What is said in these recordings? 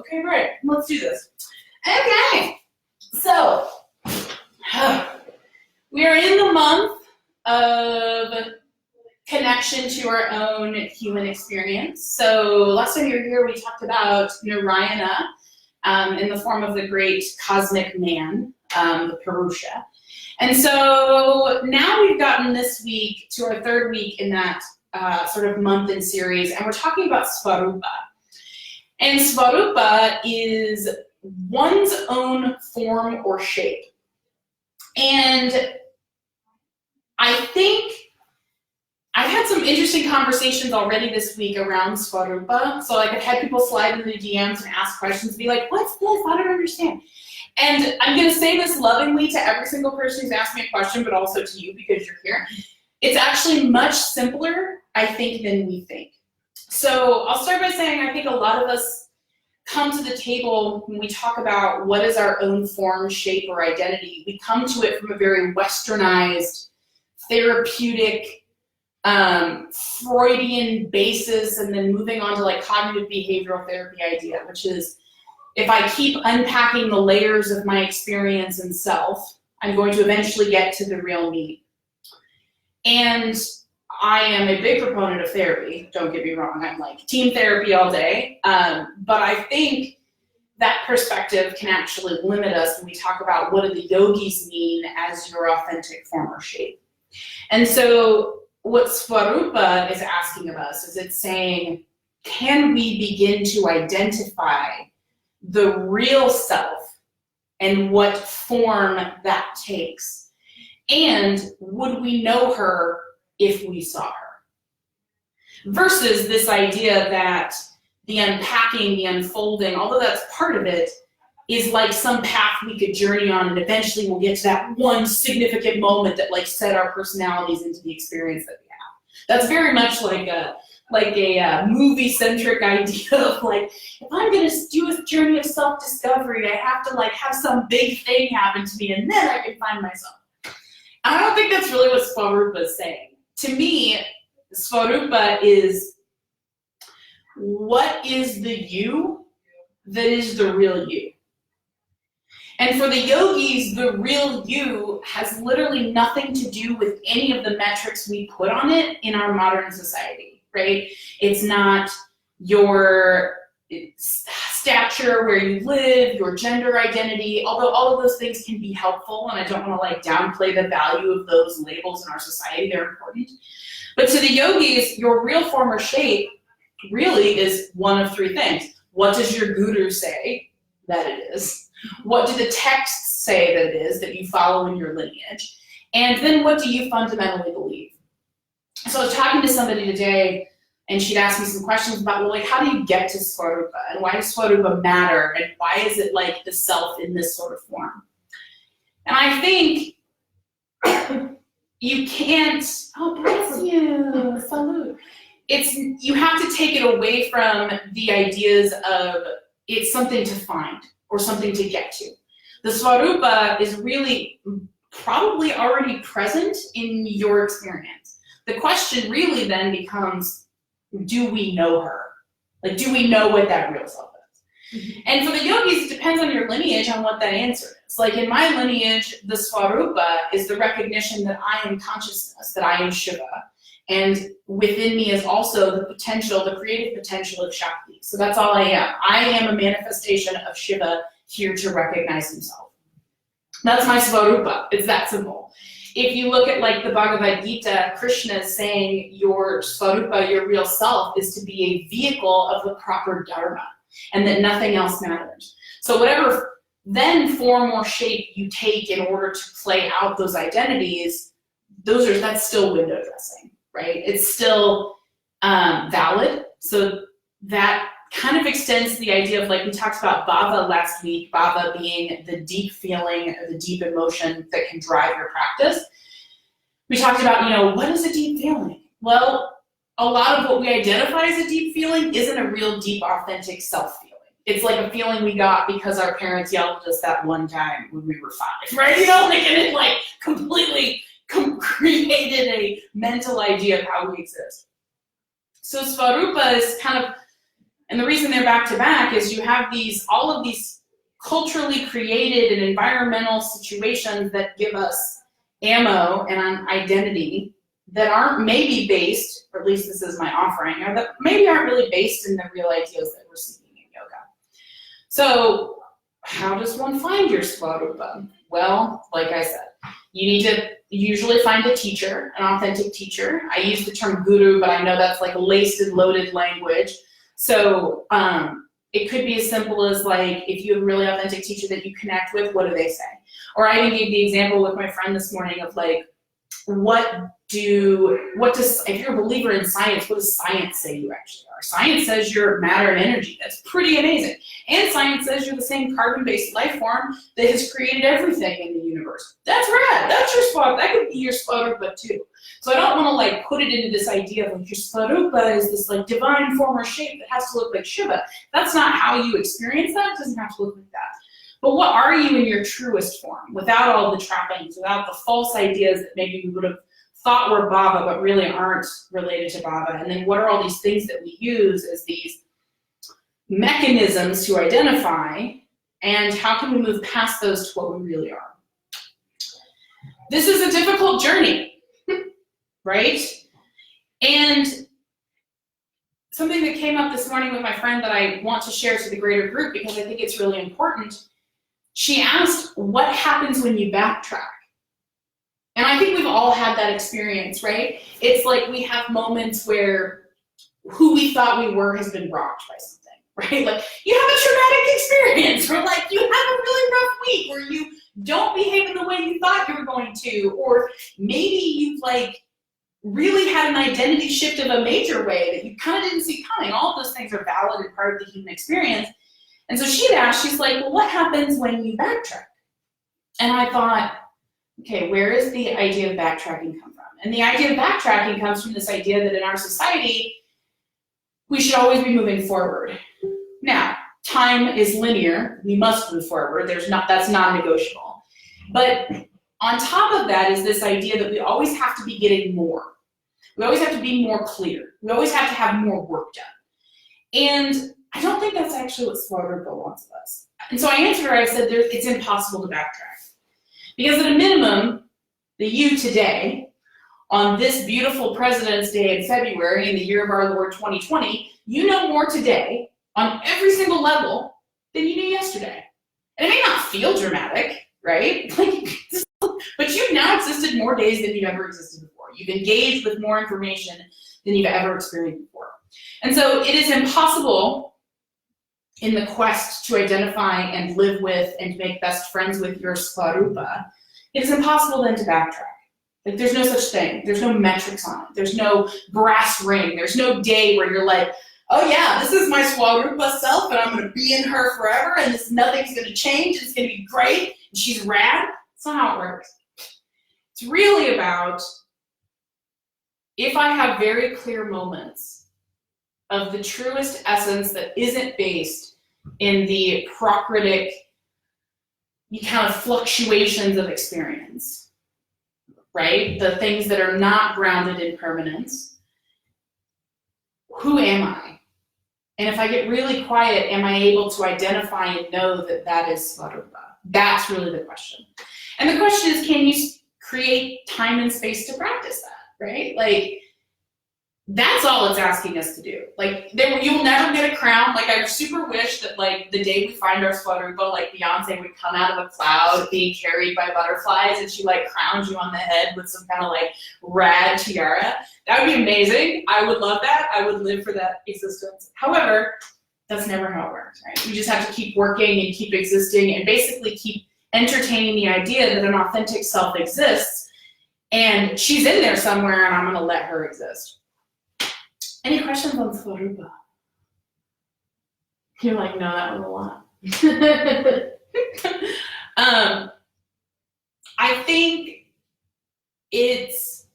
Okay, right. Let's do this. Okay. So, we are in the month of connection to our own human experience. So last time you were here, we talked about Narayana in the form of the great cosmic man, the Purusha. And so now we've gotten this week to our third week in that sort of month in series, and we're talking about Svarupa. And Svarupa is one's own form or shape. And I think I've had some interesting conversations already this week around Svarupa. So like I've had people slide into the DMs and ask questions, be like, what's this? I don't understand. And I'm going to say this lovingly to every single person who's asked me a question, but also to you because you're here. It's actually much simpler, I think, than we think. So I'll start by saying I think a lot of us come to the table when we talk about what is our own form, shape, or identity. We come to it from a very westernized, therapeutic, Freudian basis, and then moving on to like cognitive behavioral therapy idea, which is if I keep unpacking the layers of my experience and self, I'm going to eventually get to the real me. And I am a big proponent of therapy, don't get me wrong, I'm like team therapy all day, but I think that perspective can actually limit us when we talk about what do the yogis mean as your authentic form or shape. And so what Svarupa is asking of us is it's saying, can we begin to identify the real self and what form that takes? And would we know her if we saw her? Versus this idea that the unpacking, the unfolding, although that's part of it, is like some path we could journey on, and eventually we'll get to that one significant moment that like set our personalities into the experience that we have. That's very much like a movie-centric idea of like, if I'm gonna do a journey of self-discovery, I have to like have some big thing happen to me and then I can find myself. I don't think that's really what Svarupa is saying. To me, Svarupa is what is the you that is the real you. And for the yogis, the real you has literally nothing to do with any of the metrics we put on it in our modern society, right? It's not your stature, where you live, your gender identity, although all of those things can be helpful, and I don't want to like downplay the value of those labels in our society, they're important. But to the yogis, your real form or shape really is one of three things. What does your guru say that it is? What do the texts say that it is that you follow in your lineage? And then what do you fundamentally believe? So I was talking to somebody today, and she'd asked me some questions about, well, like, how do you get to Svarupa? And why does Svarupa matter? And why is it like the self in this sort of form? And I think you can't, oh, bless you, salute. You have to take it away from the ideas of it's something to find or something to get to. The Svarupa is really probably already present in your experience. The question really then becomes, do we know her? Like, do we know what that real self is? Mm-hmm. And for the yogis, it depends on your lineage on what that answer is. Like in my lineage, the Svarupa is the recognition that I am consciousness, that I am Shiva. And within me is also the potential, the creative potential of Shakti. So that's all I am. I am a manifestation of Shiva here to recognize himself. That's my Svarupa. It's that simple. If you look at like the Bhagavad Gita, Krishna is saying your Svarupa, your real self, is to be a vehicle of the proper dharma, and that nothing else matters. So whatever then form or shape you take in order to play out those identities, that's still window dressing, right? It's still valid. So that kind of extends the idea of, like we talked about bhava last week, bhava being the deep feeling, the deep emotion that can drive your practice. We talked about, what is a deep feeling? Well, a lot of what we identify as a deep feeling isn't a real deep, authentic self-feeling. It's like a feeling we got because our parents yelled at us that one time when we were 5, right? And it like completely created a mental idea of how we exist. So Svarupa is kind of And the reason they're back to back is you have all of these culturally created and environmental situations that give us ammo and an identity that aren't maybe based, or at least this is my offering, or that maybe aren't really based in the real ideas that we're seeking in yoga. So how does one find your Svarupa? Well, like I said, you need to usually find a teacher, an authentic teacher. I use the term guru, but I know that's like laced and loaded language. So it could be as simple as like, if you have a really authentic teacher that you connect with, what do they say? Or I even gave the example with my friend this morning of like, if you're a believer in science, what does science say you actually are? Science says you're matter and energy. That's pretty amazing. And science says you're the same carbon-based life form that has created everything in the universe. That's rad. That's your spot. That could be your Svarupa too. So I don't want to like put it into this idea of like your Svarupa is this like divine form or shape that has to look like Shiva. That's not how you experience that. It doesn't have to look like that. But what are you in your truest form, without all the trappings, without the false ideas that maybe we would have thought were Baba, but really aren't related to Baba? And then what are all these things that we use as these mechanisms to identify, and how can we move past those to what we really are? This is a difficult journey, right? And something that came up this morning with my friend that I want to share to the greater group because I think it's really important. She asked, what happens when you backtrack? And I think we've all had that experience, right? It's like we have moments where who we thought we were has been rocked by something, right? Like you have a traumatic experience, or like you have a really rough week where you don't behave in the way you thought you were going to, or maybe you've like really had an identity shift of a major way that you kind of didn't see coming. All of those things are valid and part of the human experience. And so she'd asked, she's like, well, what happens when you backtrack? And I thought, okay, where does the idea of backtracking come from? And the idea of backtracking comes from this idea that in our society, we should always be moving forward. Now, time is linear. We must move forward. That's non-negotiable. But on top of that is this idea that we always have to be getting more. We always have to be more clear. We always have to have more work done. And I don't think that's actually what Svarupa wants of us. And so I answered her, I said, it's impossible to backtrack. Because at a minimum, the you today, on this beautiful President's Day in February in the year of our Lord 2020, you know more today on every single level than you knew yesterday. And it may not feel dramatic, right? But you've now existed more days than you've ever existed before. You've engaged with more information than you've ever experienced before. And so it is impossible in the quest to identify and live with and make best friends with your Svarupa, it is impossible then to backtrack. Like there's no such thing. There's no metrics on it. There's no brass ring. There's no day where you're like, oh yeah, this is my Svarupa self and I'm gonna be in her forever and nothing's gonna change. It's gonna be great and she's rad. That's not how it works. It's really about, if I have very clear moments of the truest essence that isn't based in the procritic kind of fluctuations of experience, right? The things that are not grounded in permanence. Who am I? And if I get really quiet, am I able to identify and know that that is Svarupa? That's really the question. And the question is, can you create time and space to practice that, right? Like, that's all it's asking us to do. Like, you'll never get a crown. Like, I super wish that, like, the day we find our Svarupa, like, Beyonce would come out of a cloud being carried by butterflies and she, like, crowns you on the head with some kind of, like, rad tiara. That would be amazing. I would love that. I would live for that existence. However, that's never how it works, right? We just have to keep working and keep existing and basically keep entertaining the idea that an authentic self exists and she's in there somewhere and I'm going to let her exist. Any questions on Svarupa? You're like, no, that was a lot. I think it's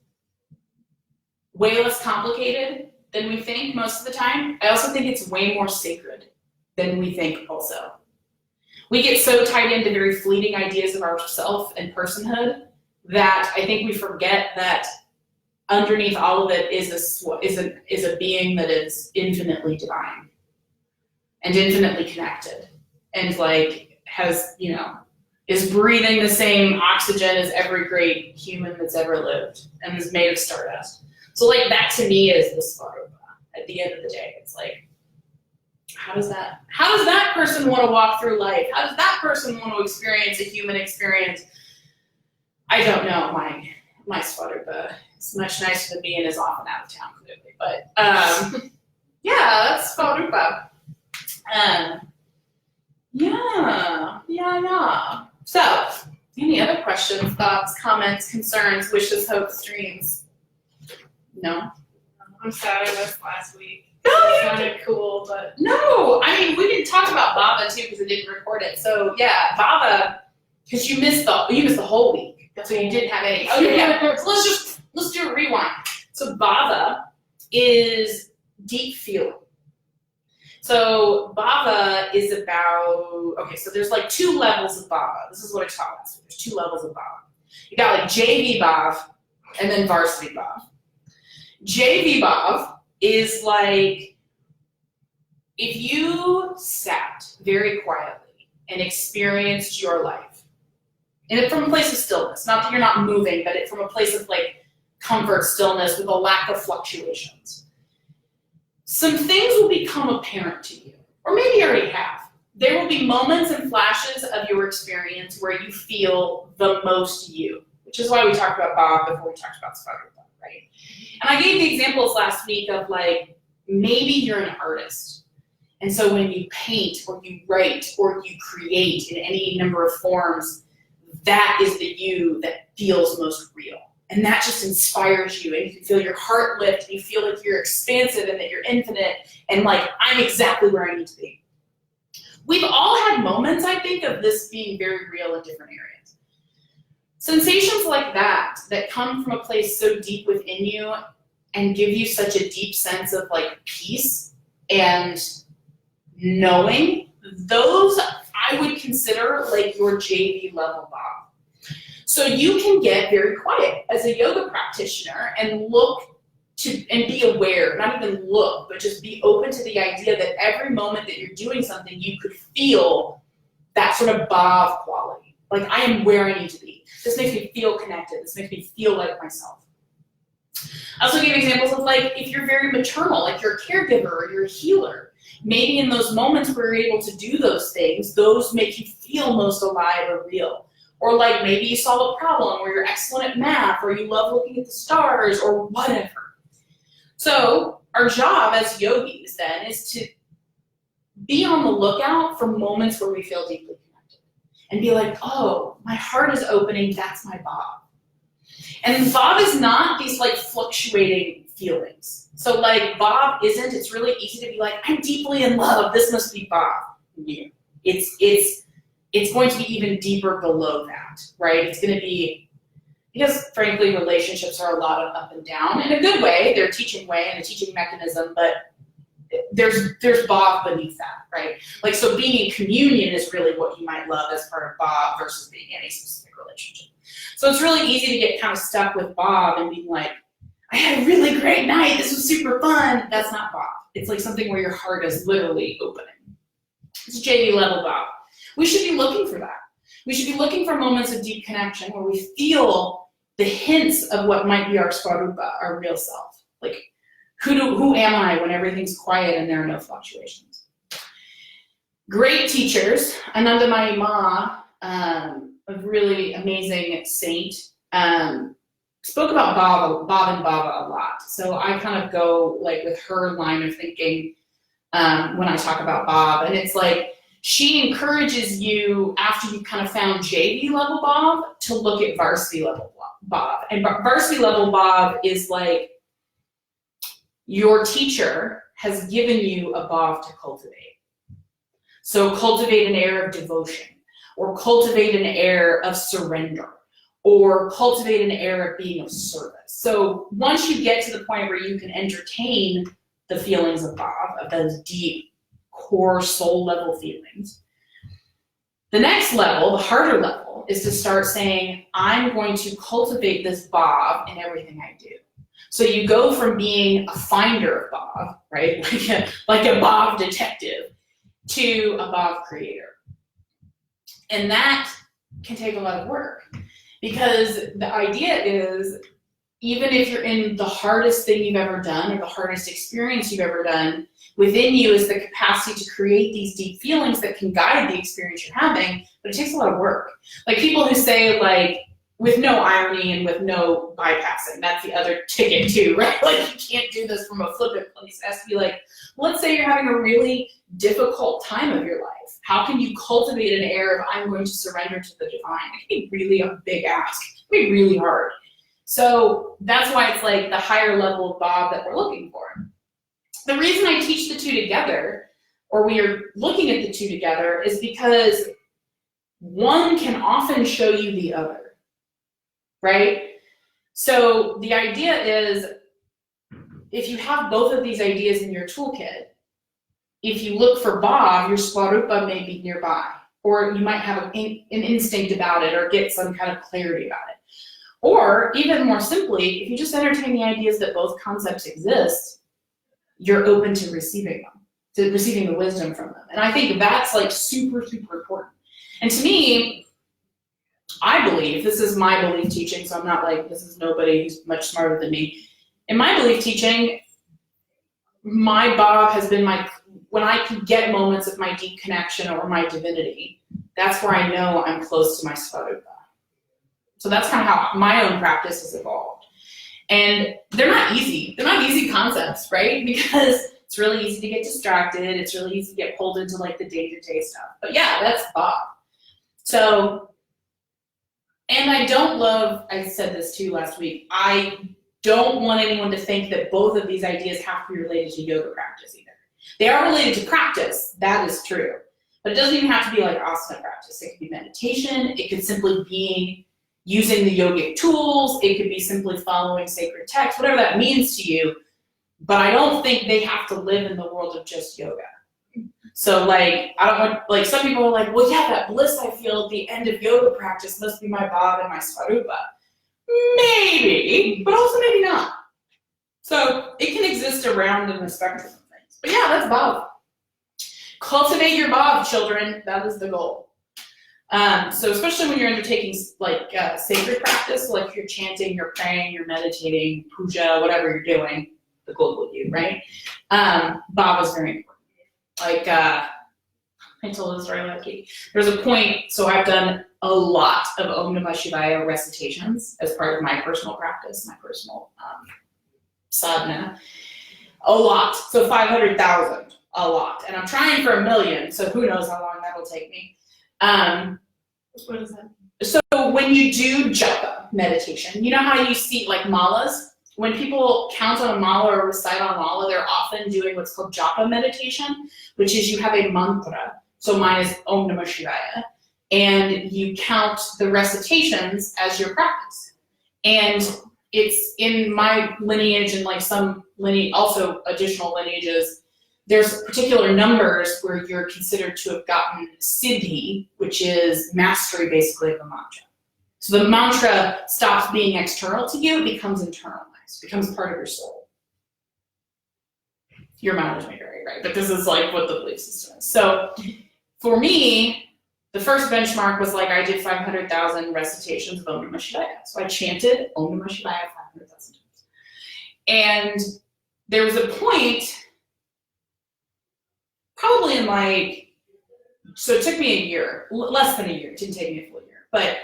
way less complicated than we think most of the time. I also think it's way more sacred than we think also. We get so tied into very fleeting ideas of ourself and personhood that I think we forget that underneath all of it is a being that is infinitely divine. and infinitely connected, and like has, is breathing the same oxygen as every great human that's ever lived and is made of stardust. So like that to me is the Svarupa. At the end of the day, it's like, how does that person want to walk through life? How does that person want to experience a human experience? I don't know. My Svarupa is much nicer than me and is often out of town, clearly. But yeah, that's Svarupa. Yeah. So, any other questions, thoughts, comments, concerns, wishes, hopes, dreams? No? I'm sad I missed last week. No, it sounded cool, but... No, I mean, we didn't talk about Bava, too, because I didn't record it. So, yeah, Bava, because you missed the whole week. So you didn't have any. Okay, yeah. So let's do a rewind. So Bava is deep feeling. So Bava is about, so there's like 2 levels of Bava. This is what I taught last week. There's 2 levels of Bava. You got like JV Bhav and then Varsity Bhav. JV Bhav is like if you sat very quietly and experienced your life, and from a place of stillness, not that you're not moving, but from a place of like comfort, stillness, with a lack of fluctuations. Some things will become apparent to you, or maybe you already have. There will be moments and flashes of your experience where you feel the most you, which is why we talked about Bob before we talked about Svarupa, right? And I gave the examples last week of like, maybe you're an artist. And so when you paint or you write or you create in any number of forms, that is the you that feels most real. And that just inspires you, and you can feel your heart lift, and you feel like you're expansive and that you're infinite, and like, I'm exactly where I need to be. We've all had moments, I think, of this being very real in different areas. Sensations like that come from a place so deep within you and give you such a deep sense of like peace and knowing, those I would consider like your JV level Bob. So you can get very quiet as a yoga practitioner and look to and be aware, not even look, but just be open to the idea that every moment that you're doing something, you could feel that sort of Bhav quality. Like, I am where I need to be. This makes me feel connected. This makes me feel like myself. I also gave examples of like, if you're very maternal, like you're a caregiver or you're a healer, maybe in those moments where you're able to do those things, those make you feel most alive or real. Or like maybe you solve a problem, or you're excellent at math, or you love looking at the stars, or whatever. So our job as yogis then is to be on the lookout for moments where we feel deeply connected. And be like, oh, my heart is opening, that's my Bhav. And Bhav is not these like fluctuating feelings. So like Bhav isn't, it's really easy to be like, I'm deeply in love, this must be Bhav. Yeah. It's going to be even deeper below that, right? It's going to be, because frankly, relationships are a lot of up and down in a good way. They're a teaching way and a teaching mechanism, but there's Bhav beneath that, right? Like, so being in communion is really what you might love as part of Bhav versus being in a specific relationship. So it's really easy to get kind of stuck with Bhav and being like, I had a really great night, this was super fun. That's not Bhav. It's like something where your heart is literally opening. It's JV level Bhav. We should be looking for that. We should be looking for moments of deep connection where we feel the hints of what might be our Svarupa, our real self. Like, who am I when everything's quiet and there are no fluctuations? Great teachers, Anandamayi Ma, a really amazing saint, spoke about Bhav and Bava a lot. So I kind of go like with her line of thinking when I talk about Bhav, and it's like, she encourages you, after you kind of found JV level Bhav, to look at varsity level Bhav. And varsity level Bhav is like, your teacher has given you a Bhav to cultivate. So cultivate an air of devotion, or cultivate an air of surrender, or cultivate an air of being of service. So once you get to the point where you can entertain the feelings of Bhav, of those deep, core soul level feelings. The next level, the harder level, is to start saying, I'm going to cultivate this Bhav in everything I do. So you go from being a finder of Bhav, right? Like a Bhav detective, to a Bob creator. And that can take a lot of work, because the idea is, even if you're in the hardest thing you've ever done or the hardest experience you've ever done, within you is the capacity to create these deep feelings that can guide the experience you're having, but it takes a lot of work. Like people who say, like, with no irony and with no bypassing, that's the other ticket too, right? Like you can't do this from a flippant place. It has to be like, let's say you're having a really difficult time of your life. How can you cultivate an air of, I'm going to surrender to the divine? It can be really a big ask. It can be really hard. So that's why it's like the higher level of Bob that we're looking for. The reason I teach the two together, or we are looking at the two together, is because one can often show you the other. Right? So the idea is, if you have both of these ideas in your toolkit, if you look for Bob, your Svarupa may be nearby, or you might have an instinct about it or get some kind of clarity about it. Or even more simply, if you just entertain the ideas that both concepts exist, you're open to receiving them, to receiving the wisdom from them. And I think that's like super, super important. And to me, I believe, this is my belief teaching, so I'm not like, this is nobody who's much smarter than me. In my belief teaching, my Bob has been when I can get moments of my deep connection or my divinity, that's where I know I'm close to my Svarupa. So that's kind of how my own practice has evolved. And they're not easy. They're not easy concepts, right? Because it's really easy to get distracted. It's really easy to get pulled into like the day-to-day stuff. But yeah, that's Bob. So, and I don't love, I said this too last week, I don't want anyone to think that both of these ideas have to be related to yoga practice either. They are related to practice, that is true. But it doesn't even have to be like asana practice. It could be meditation, it could simply be using the yogic tools, it could be simply following sacred texts, whatever that means to you. But I don't think they have to live in the world of just yoga. So like, I don't want, like some people are like, well yeah, that bliss I feel at the end of yoga practice must be my Bob and my Svarupa. Maybe, but also maybe not. So it can exist around in the spectrum of things. But yeah, that's Bob. Cultivate your Bob, children, that is the goal. So especially when you're undertaking like sacred practice, like if you're chanting, you're praying, you're meditating, puja, whatever you're doing, the global you, right? Bob is very important. Like, I told this story last week. There's a point, so I've done a lot of Om Namah Shivaya recitations as part of my personal practice, my personal sadhana. A lot, so 500,000, a lot. And I'm trying for 1 million, so who knows how long that'll take me. What is that? So when you do japa meditation, you know how you see like malas? When people count on a mala or recite on a mala, they're often doing what's called japa meditation, which is you have a mantra. So mine is Om Namah Shivaya. And you count the recitations as your practice. And it's in my lineage and like some lineage, also additional lineages, there's particular numbers where you're considered to have gotten siddhi, which is mastery basically of the mantra. So the mantra stops being external to you, it becomes internalized, becomes part of your soul. Your mind is very right, but this is like what the belief system is. So for me, the first benchmark was like I did 500,000 recitations of Om Namah Shivaya. So I chanted Om Namah Shivaya 500,000 times. And there was a point, probably in like, so it took me a year, less than a year, it didn't take me a full year, but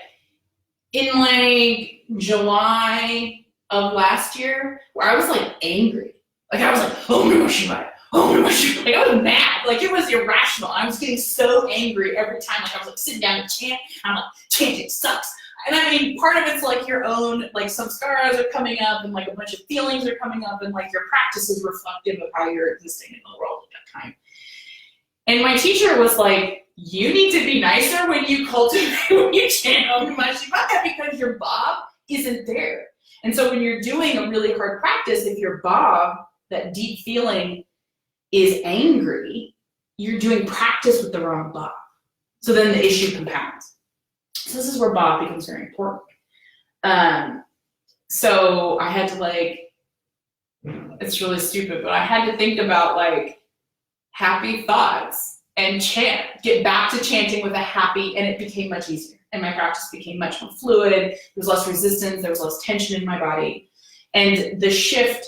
in like July of last year, where I was like angry. Like I was like, Om Namah Shivaya, Om Namah Shivaya. Like I was mad, like it was irrational. I was getting so angry every time, like I was like sitting down and chant, I'm like, chanting sucks. And I mean, part of it's like your own, like samskaras are coming up and like a bunch of feelings are coming up and like your practice is reflective of how you're existing in the world at that time. And my teacher was like, you need to be nicer when you cultivate, when you chant Om Namah Shivaya because your Bob isn't there. And so when you're doing a really hard practice, if your Bob, that deep feeling, is angry, you're doing practice with the wrong Bob. So then the issue compounds. So this is where Bob becomes very important. So I had to like, it's really stupid, but I had to think about like happy thoughts and chant, get back to chanting with a happy, and it became much easier. And my practice became much more fluid. There was less resistance, there was less tension in my body. And the shift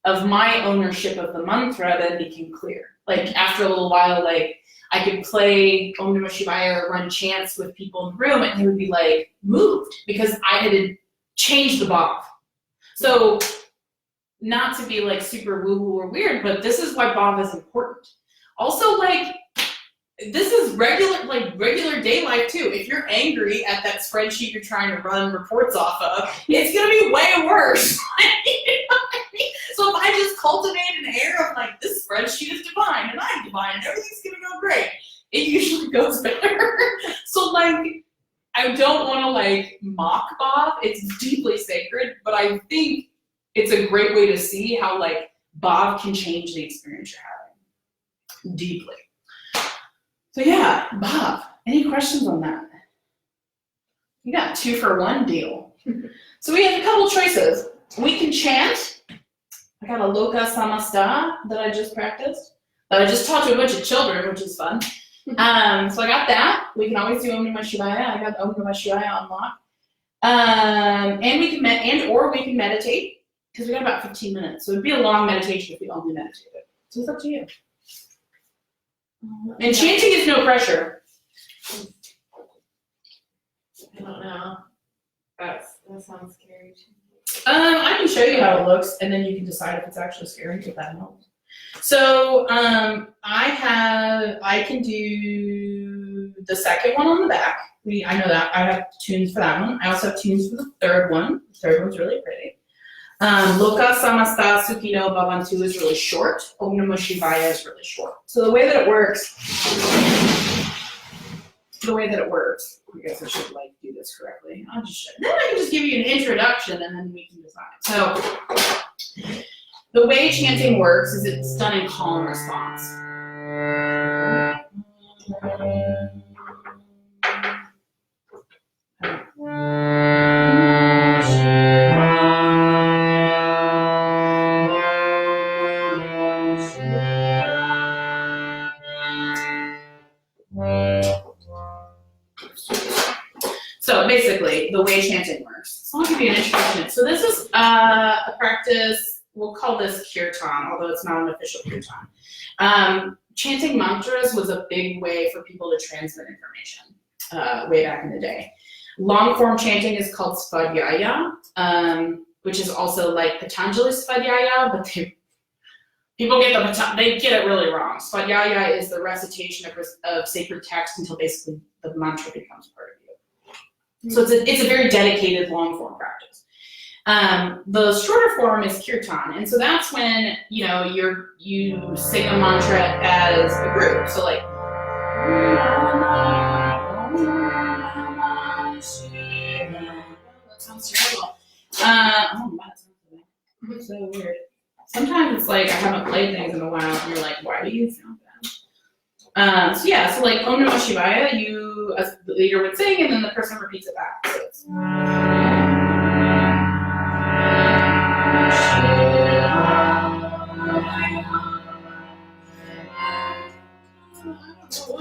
of my ownership of the mantra then became clear. Like after a little while, like I could play Om Namah Shivaya or run chants with people in the room and they would be like moved because I had changed the bhav. So not to be like super woo-woo or weird, but this is why bhav is important. Also, like, this is regular day life too. If you're angry at that spreadsheet you're trying to run reports off of, it's gonna be way worse. You know what I mean? So if I just cultivate an air of like, this spreadsheet is divine and I'm divine and everything's gonna go great, it usually goes better. So like, I don't wanna like mock bhav, it's deeply sacred, but I think it's a great way to see how like bhav can change the experience you're having. Deeply. So yeah, bhav, any questions on that? You got 2 for 1 deal. So we have a couple choices. We can chant. I got a Loka Samasta that I just practiced. That I just taught to a bunch of children, which is fun. So I got that. We can always do Om Namah Shivaya. I got Om Namah Shivaya on lock. And we can or we can meditate because we got about 15 minutes. So it'd be a long meditation if we only meditated. So it's up to you. And chanting is no pressure. I don't know. That sounds scary too. I can show you how it looks, and then you can decide if it's actually scary, if that helps. So I can do the second one on the back. I know that. I have tunes for that one. I also have tunes for the third one. The third one's really pretty. Loka Samasta Sukhino Bhavantu is really short. Om Namah Shivaya is really short. So the way that it works, I guess I should like do this correctly. I'll just show you. Then I can just give you an introduction and then we can decide. So the way chanting works is it's done in calm response. So basically, the way chanting works. So I'll give you an introduction. So this is a practice, we'll call this kirtan, although it's not an official kirtan. Chanting mantras was a big way for people to transmit information way back in the day. Long form chanting is called svadhyaya, which is also like Patanjali svadhyaya, but people get it really wrong. Svadhyaya is the recitation of sacred text until basically the mantra becomes part of you. So it's a very dedicated long form practice. The shorter form is kirtan, and so that's when you sing a mantra as a group. So like, that sounds terrible. Oh, that's so weird. Sometimes it's like I haven't played things in a while, and you're like, why do you sound bad? So yeah, so like Om Namah Shivaya, you as the leader would sing, and then the person repeats it back. So it's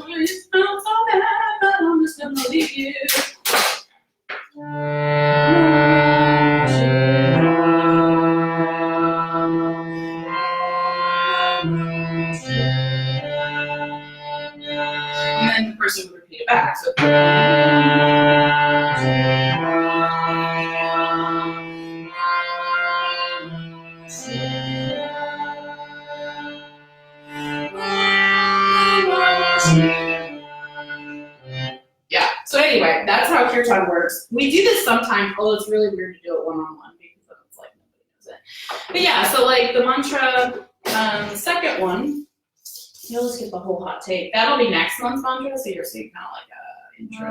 you smell so bad, but I'm just gonna leave you. And then the person would repeat it back. So yeah, so anyway, that's how kirtan works. We do this sometimes, although it's really weird to do it one-on-one because then it's like nobody knows it. But yeah, so like the mantra, the second one, you'll just get the whole hot take. That'll be next month's mantra, so you're seeing kind of like a intro.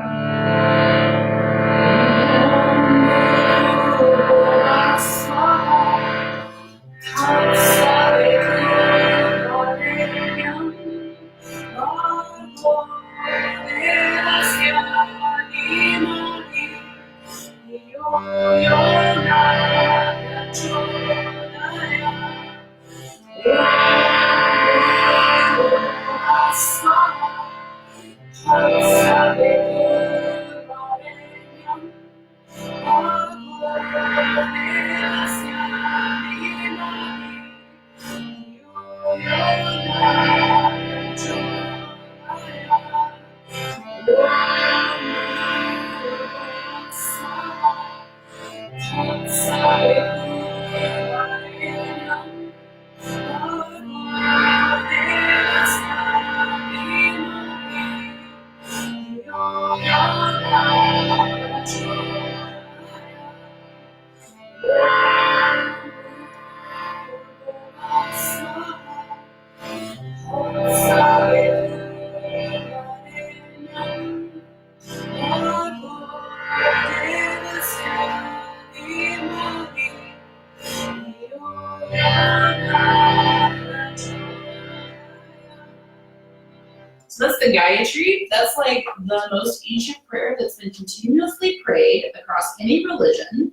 So that's the Gayatri. That's like the most ancient prayer that's been continuously prayed across any religion,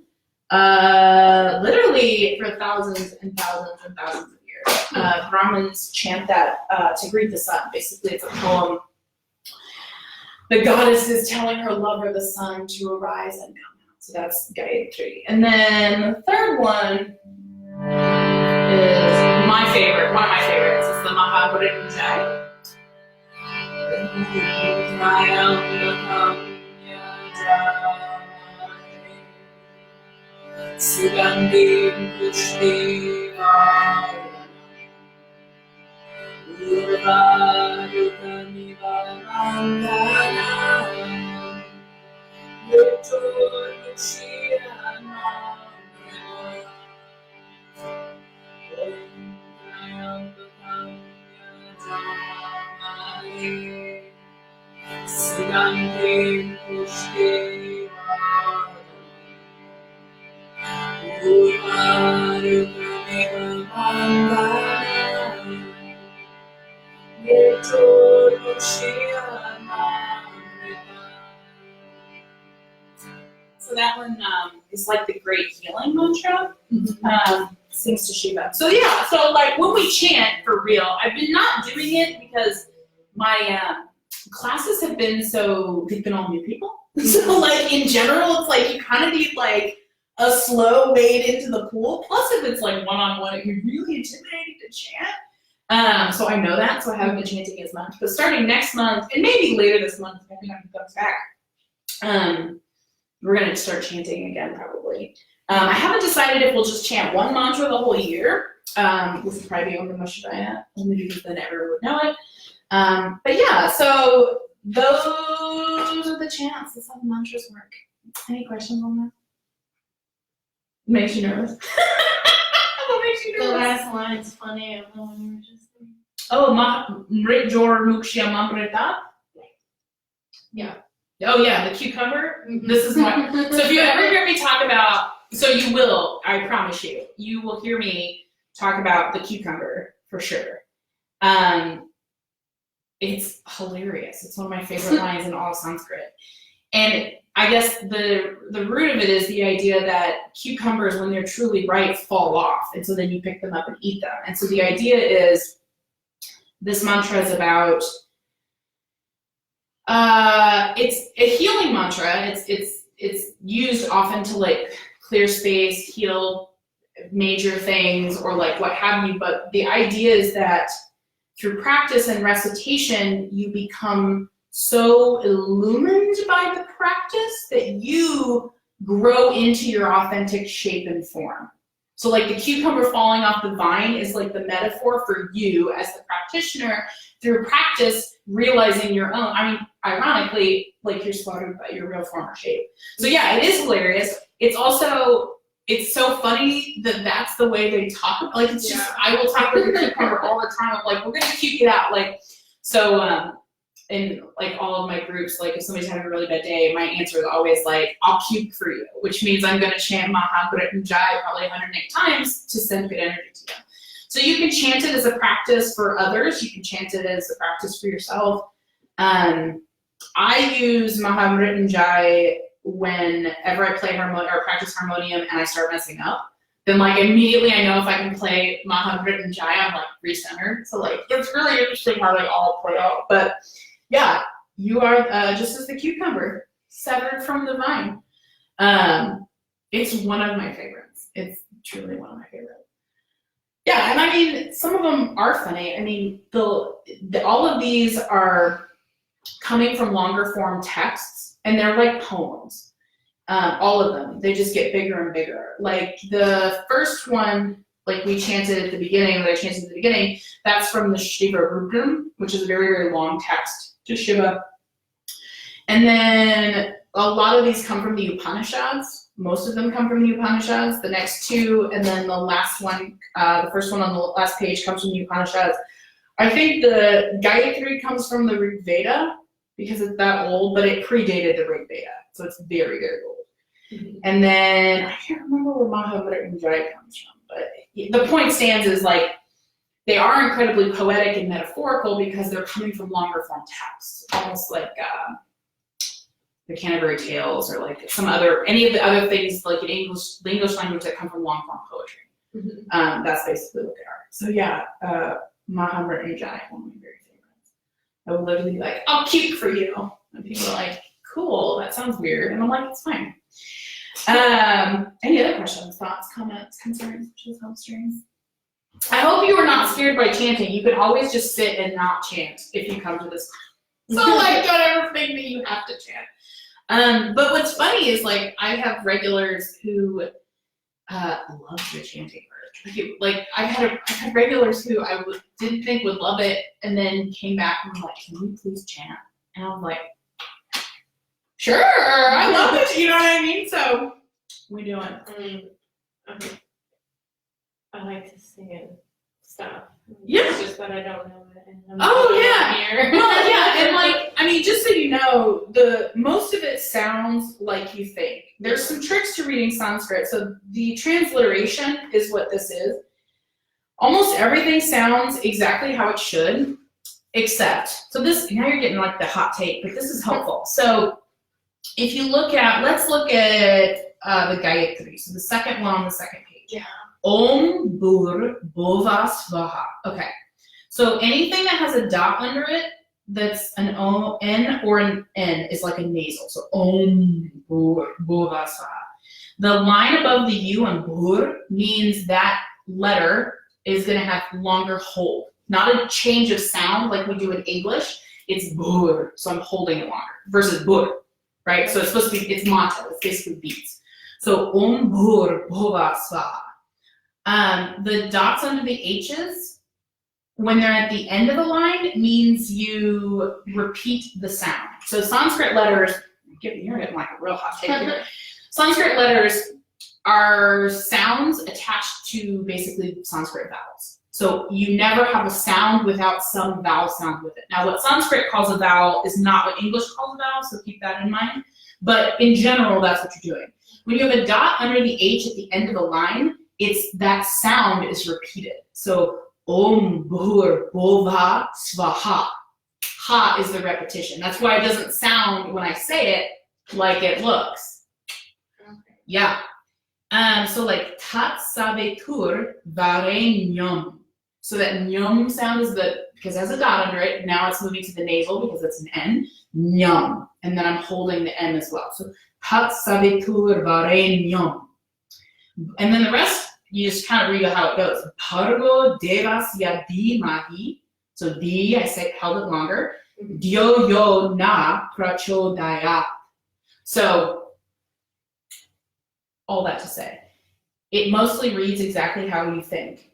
literally for thousands and thousands and thousands of years. Brahmins chant that to greet the sun. Basically, it's a poem. The goddess is telling her lover, the sun, to arise and come out. So that's Gayatri. And then the third one is my favorite, one of my favorites. It's the Mahamrityunjay. Sugandhim Pushtivam Urvarukamivarandanam Yurtushiranam Om Triambakam Yajamamahe Sugandhim Pushtivam So that one is like the great healing mantra. Sings to Shiva. So yeah, so like when we chant for real, I've been not doing it because my classes have been they've been all new people. So like in general, it's like you kind of need like a slow wade into the pool. Plus if it's like one-on-one, it can be really intimidating to chant. So I know that, so I haven't been chanting as much. But starting next month, and maybe later this month, depending on who comes back, we're gonna start chanting again probably. I haven't decided if we'll just chant one mantra the whole year. This will probably be Om Namah Shivaya, only because then everyone would know it. But yeah, so those are the chants. That's how the mantras work. Any questions on that? Makes you nervous? What makes you nervous? The last line's funny. I don't know when you were just saying. Oh, Mritjor Mukshya Mamrita? Yeah. Oh yeah, the cucumber. Mhm. This is my. So if you ever hear me talk about, so you will, I promise you will hear me talk about the cucumber for sure. It's hilarious. It's one of my favorite lines in all of Sanskrit. And I guess the root of it is the idea that cucumbers, when they're truly ripe, fall off. And so then you pick them up and eat them. And so the idea is, this mantra is about, it's a healing mantra. It's used often to like clear space, heal major things, or like what have you. But the idea is that through practice and recitation, you become so illumined by the practice that you grow into your authentic shape and form. So like the cucumber falling off the vine is like the metaphor for you as the practitioner through practice realizing your own. I mean, ironically, like your Svarupa, your real form or shape. So yeah, it is hilarious. It's also, it's so funny that that's the way they talk about, like it's just, I will talk with the cucumber all the time of like, we're gonna cuke it out. Like, so in like all of my groups, like if somebody's having a really bad day, my answer is always like, I'll puke for you, which means I'm gonna chant Mahamrityunjay probably 108 times to send good energy to you. So you can chant it as a practice for others, you can chant it as a practice for yourself. I use Mahamrityunjay whenever I play harmonium or practice harmonium and I start messing up. Then like immediately I know if I can play Mahamrityunjay, I'm like recentered. So like it's really interesting how they all play out. But yeah, You are just as the cucumber, severed from the vine. It's one of my favorites. It's truly one of my favorites. Yeah, and I mean, some of them are funny. I mean, all of these are coming from longer form texts, and they're like poems. All of them. They just get bigger and bigger. Like the first one, like we chanted at the beginning, that's from the Shiva Rudram, which is a very, very long text to Shiva. And then a lot of these come from the Upanishads. Most of them come from the Upanishads. The next two, and then the last one, the first one on the last page comes from the Upanishads. I think the Gayatri comes from the Rig Veda because it's that old, but it predated the Rig Veda, so it's very, very old. Mm-hmm. And then I can't remember where Mahamrityunjaya comes from, but the point stands is like they are incredibly poetic and metaphorical because they're coming from longer form texts, almost like the Canterbury Tales or like any of the other things like in the English language that come from long form poetry. Mm-hmm. That's basically what they are. So yeah, Mahamrityunjaya, one of my very favorites. I would literally be like, I'll keep for you. And people are like, cool, that sounds weird. And I'm like, it's fine. Any other questions, thoughts, comments, concerns, wishes, hopes, dreams? I hope you are not scared by chanting. You can always just sit and not chant if you come to this. So like, don't ever think that you have to chant. But what's funny is like I have regulars who love the chanting part. Like I've had regulars who I didn't think would love it, and then came back and were like, "Can you please chant?" And I'm like, "Sure, I love it." You know what I mean? So we do it. I like to sing and stuff. Yeah. It's just that I don't know it. And Yeah. Well, yeah, and like, I mean, just so you know, most of it sounds like you think. There's some tricks to reading Sanskrit. So the transliteration is what this is. Almost everything sounds exactly how it should, except, so this, now you're getting like the hot take, but this is helpful. So if you let's look at the Gayatri. So the second one on the second page. Yeah. Om Bhur Bhuva Svaha. Okay. So anything that has a dot under it that's an O, N or an N is like a nasal. So Om Bhur Bhuva Svaha. The line above the U on Bhur means that letter is going to have longer hold. Not a change of sound like we do in English. It's Bhur. So I'm holding it longer versus Bhur, right? So it's supposed to be, it's mantra. It's basically beats. So Om Bhur Bhuva Svaha. The dots under the H's, when they're at the end of the line, means you repeat the sound. So Sanskrit letters, you're getting like a real hot take here. Sanskrit letters are sounds attached to basically Sanskrit vowels. So you never have a sound without some vowel sound with it. Now what Sanskrit calls a vowel is not what English calls a vowel, so keep that in mind. But in general, that's what you're doing. When you have a dot under the H at the end of the line, it's that sound is repeated. So Om Bhur Bhuva Svaha. Ha is the repetition. That's why it doesn't sound when I say it like it looks. Okay. Yeah. So like Tat Savetur Vare Nyam. So that Nyam sound is because it has a dot under it, now it's moving to the nasal because it's an N. Nyam. And then I'm holding the N as well. So Tat Savetur Vare Nyam. And then the rest, you just kind of read how it goes. Bhargo Devasya Dhimahi. So D, I say held it longer. Dyo yo na prachodayat. So all that to say, it mostly reads exactly how you think.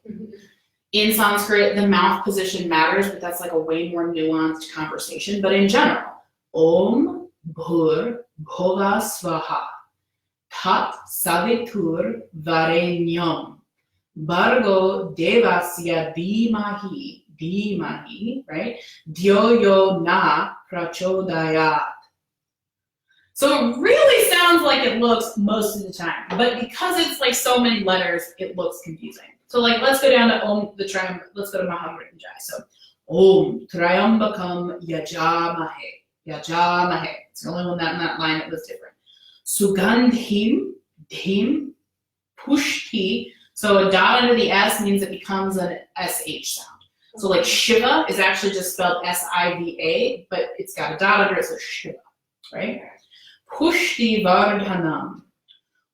In Sanskrit, the mouth position matters, but that's like a way more nuanced conversation. But in general, Om Bhur Bhuva Svaha. Tat Savitur Varenyam. Bhargo Devasya Dhimahi, right? Dyo na prachodayat. So it really sounds like it looks most of the time, but because it's like so many letters, it looks confusing. So like, let's go down to Om, let's go to Mahamrityunjaya. So Om Trayambakam Yajamahe. Yajamahe. It's the only one that in that line that was different. Sugandhim, dhim, pushti. So a dot under the S means it becomes an SH sound. So like Shiva is actually just spelled S-I-V-A, but it's got a dot under it, so Shiva, right? Pushti Vardhanam.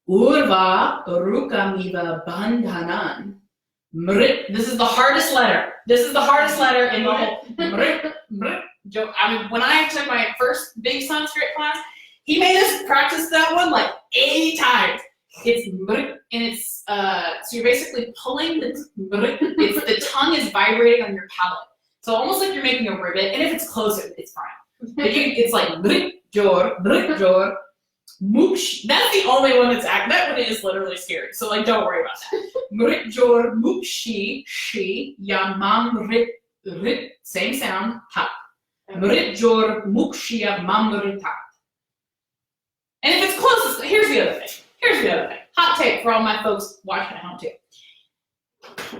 Urva Rukamiva Bandhanan. Mrit. This is the hardest letter. This is the hardest letter in the whole. Mrit. I mean, when I took my first big Sanskrit class, he made us practice that one like 80 times. It's mrit, and it's so you're basically pulling the it's the tongue is vibrating on your palate. So almost like you're making a rivet, and if it's close, it's fine. But it's like mrit jor, muksh. That's the only one that's that one is literally scary. So like, don't worry about that. Mrit jor mukshi shi yamam rit, same sound, ha. Mrit jor mukshi yamam rit ha. And if it's close, here's the other thing. Hot take for all my folks watching at home too.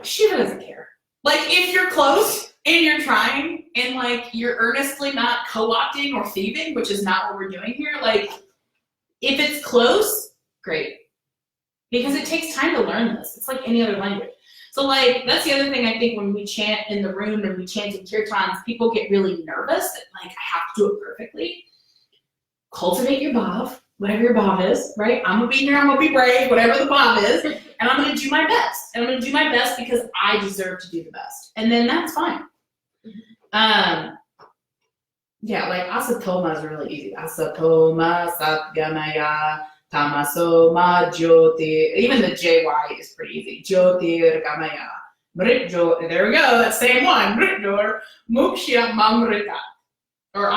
Shiva doesn't care. Like, if you're close and you're trying and like you're earnestly not co-opting or thieving, which is not what we're doing here, like if it's close, great. Because it takes time to learn this. It's like any other language. So like, that's the other thing I think when we chant in the room and we chant in kirtans, people get really nervous that like, I have to do it perfectly. Cultivate your bhav. Whatever your bhav is, right? I'm gonna be here, I'm gonna be brave, whatever the bhav is, and I'm gonna do my best. And I'm gonna do my best because I deserve to do the best. And then that's fine. Yeah, like asatoma is really easy. Asatoma, satgamaya, tamasoma, jyoti. Even the JY is pretty easy. Jyotir gamaya. Mritjor, there we go, that same one. Mritjor, mukshya mamrita. Or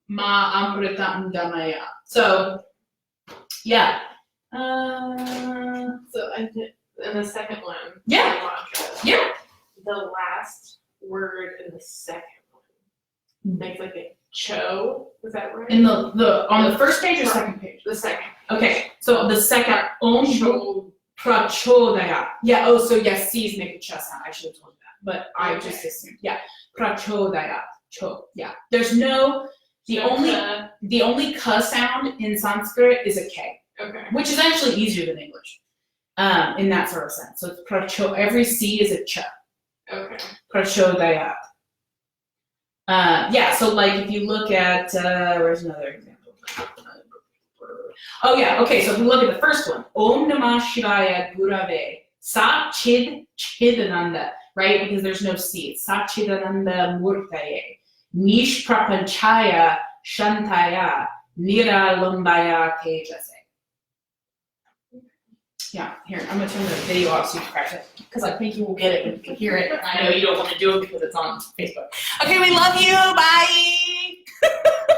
ma amrita gamaya. So, yeah. So and the second one. Yeah. The mantra, Yeah. the last word in the second one makes like a cho. Was that right? In the on the first page or second page? The second. Okay. So the second om prachodaya. Yeah. Oh, so yes, C's make a ch sound. I should have told you that, but I just assumed. Yeah. Prachodaya. Cho. Yeah. There's no. The only ka sound in Sanskrit is a k, Okay. which is actually easier than English, in that sort of sense. So it's pracho. Every C is a ch. Okay. Prachodayat. Yeah. So like if you look at where's another example? Oh yeah. Okay. So if you look at the first one, Om Namah Shivaya Gurave Sat Chid Chidananda, right? Because there's no C. It's Sat Chidananda Murtaye. Nish Prapanchaya Shantaya Niralambaya Tejase. Yeah, here, I'm gonna turn the video off so you can practice it, because I think you will get it and you can hear it. I know you don't want to do it because it's on Facebook. Okay, we love you. Bye.